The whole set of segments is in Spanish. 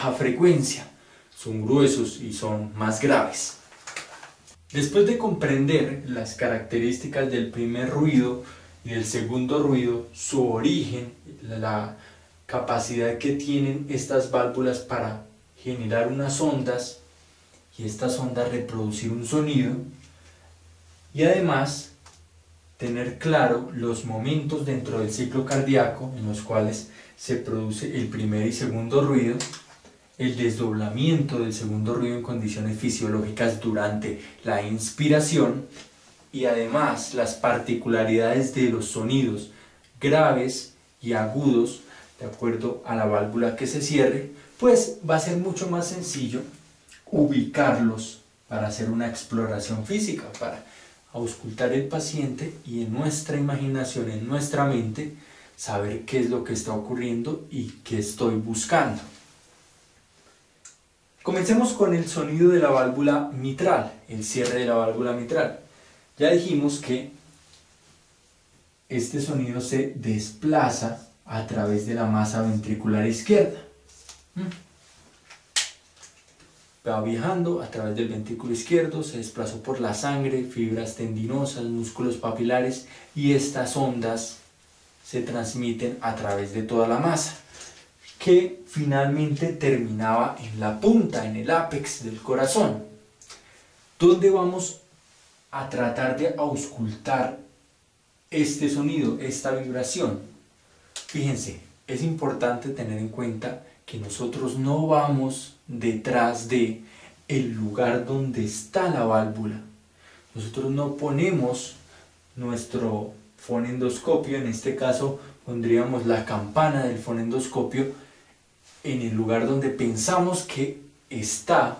baja frecuencia, son gruesos y son más graves. Después de comprender las características del primer ruido y del segundo ruido, su origen, la capacidad que tienen estas válvulas para generar unas ondas y estas ondas reproducir un sonido, y además tener claro los momentos dentro del ciclo cardíaco en los cuales se produce el primer y segundo ruido, el desdoblamiento del segundo ruido en condiciones fisiológicas durante la inspiración, y además las particularidades de los sonidos graves y agudos de acuerdo a la válvula que se cierre, pues va a ser mucho más sencillo ubicarlos para hacer una exploración física, para auscultar el paciente y en nuestra imaginación, en nuestra mente, saber qué es lo que está ocurriendo y qué estoy buscando. Comencemos con el sonido de la válvula mitral, el cierre de la válvula mitral. Ya dijimos que este sonido se desplaza a través de la masa ventricular izquierda. Va viajando a través del ventrículo izquierdo, se desplazó por la sangre, fibras tendinosas, músculos papilares, y estas ondas se transmiten a través de toda la masa, que finalmente terminaba en la punta, en el ápex del corazón, donde vamos a tratar de auscultar este sonido, esta vibración. Fíjense, es importante tener en cuenta que nosotros no vamos detrás de el lugar donde está la válvula. Nosotros no ponemos nuestro fonendoscopio, en este caso pondríamos la campana del fonendoscopio en el lugar donde pensamos que está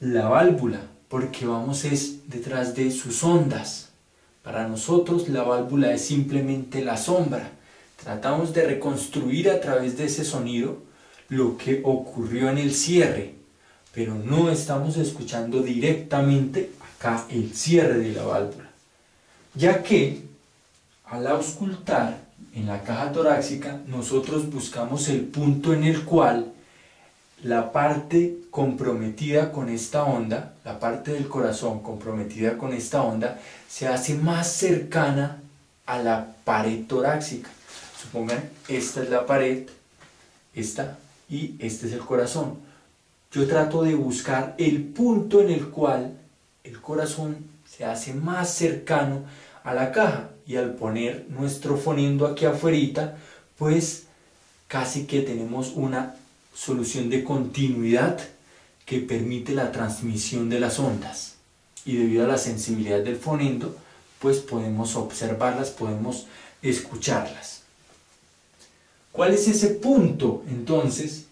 la válvula, porque vamos es detrás de sus ondas. Para nosotros la válvula es simplemente la sombra. Tratamos de reconstruir a través de ese sonido lo que ocurrió en el cierre, pero no estamos escuchando directamente acá el cierre de la válvula, ya que al auscultar en la caja torácica nosotros buscamos el punto en el cual la parte comprometida con esta onda, la parte del corazón comprometida con esta onda, se hace más cercana a la pared torácica. Supongan, esta es la pared, esta, y este es el corazón. Yo trato de buscar el punto en el cual el corazón se hace más cercano a la caja, y al poner nuestro fonendo aquí afuera, pues casi que tenemos una solución de continuidad que permite la transmisión de las ondas, y debido a la sensibilidad del fonendo pues podemos observarlas, podemos escucharlas. ¿Cuál es ese punto entonces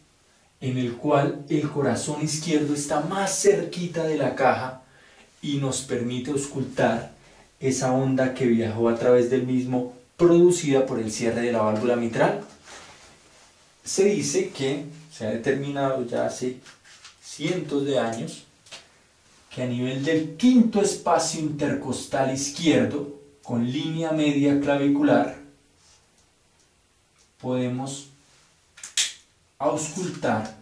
en el cual el corazón izquierdo está más cerquita de la caja y nos permite auscultar esa onda que viajó a través del mismo, producida por el cierre de la válvula mitral? Se dice que se ha determinado ya hace cientos de años que a nivel del quinto espacio intercostal izquierdo, con línea media clavicular, podemos auscultar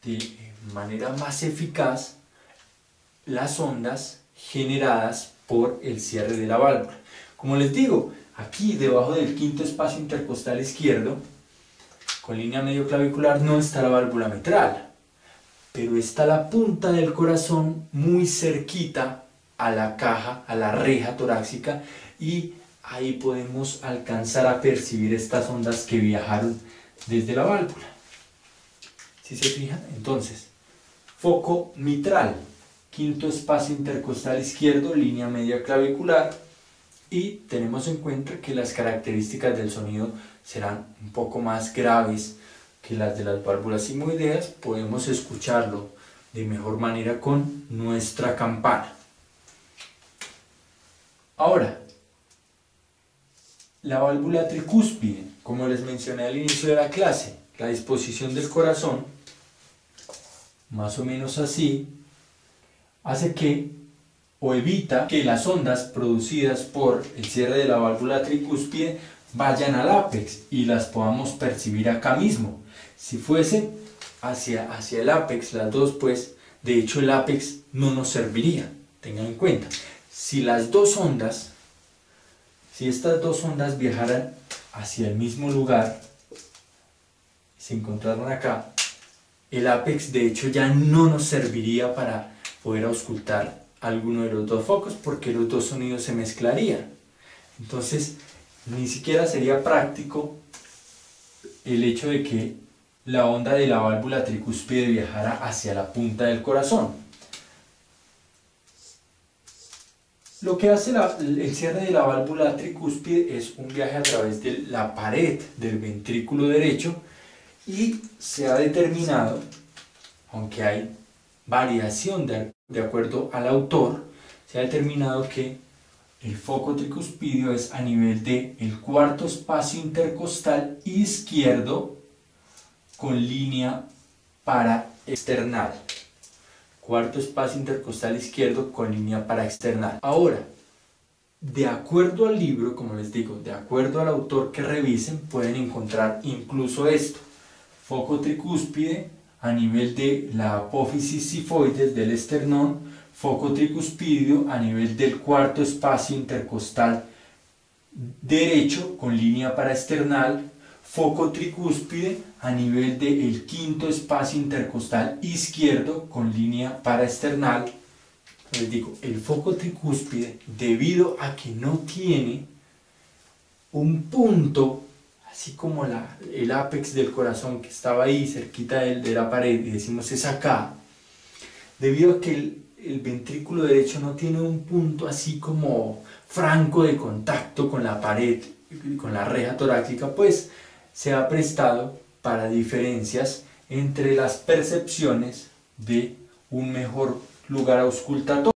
de manera más eficaz las ondas generadas por el cierre de la válvula. Como les digo, aquí debajo del quinto espacio intercostal izquierdo, con línea medio clavicular, no está la válvula mitral, pero está la punta del corazón muy cerquita a la caja, a la reja torácica, y ahí podemos alcanzar a percibir estas ondas que viajaron desde la válvula. ¿Sí se fijan? Entonces, foco mitral, quinto espacio intercostal izquierdo, línea media clavicular, y tenemos en cuenta que las características del sonido serán un poco más graves que las de las válvulas sigmoideas. Podemos escucharlo de mejor manera con nuestra campana. Ahora, la válvula tricúspide, como les mencioné al inicio de la clase, la disposición del corazón, más o menos así, hace que, o evita que las ondas producidas por el cierre de la válvula tricúspide vayan al ápex y las podamos percibir acá mismo. Si fuese hacia el ápex, las dos, pues de hecho el ápex no nos serviría. Tengan en cuenta, si estas dos ondas viajaran hacia el mismo lugar, se encontraran acá, el ápex de hecho ya no nos serviría para poder auscultar alguno de los dos focos, porque los dos sonidos se mezclarían. Entonces ni siquiera sería práctico el hecho de que la onda de la válvula tricúspide viajara hacia la punta del corazón. Lo que hace el cierre de la válvula tricúspide es un viaje a través de la pared del ventrículo derecho, y se ha determinado, aunque hay variación de acuerdo al autor, se ha determinado que el foco tricuspidio es a nivel del cuarto espacio intercostal izquierdo con línea paraexternal. Cuarto espacio intercostal izquierdo con línea paraexternal. Ahora, de acuerdo al libro, como les digo, de acuerdo al autor que revisen, pueden encontrar incluso esto: foco tricúspide a nivel de la apófisis sifoides del esternón, foco tricuspidio a nivel del cuarto espacio intercostal derecho con línea paraexternal, foco tricúspide a nivel del quinto espacio intercostal izquierdo con línea paraexternal. Les digo, el foco tricúspide, debido a que no tiene un punto, así como el ápex del corazón que estaba ahí cerquita de la pared, y decimos es acá, debido a que el ventrículo derecho no tiene un punto así como franco de contacto con la pared, con la reja torácica, pues se ha prestado para diferencias entre las percepciones de un mejor lugar auscultatorio.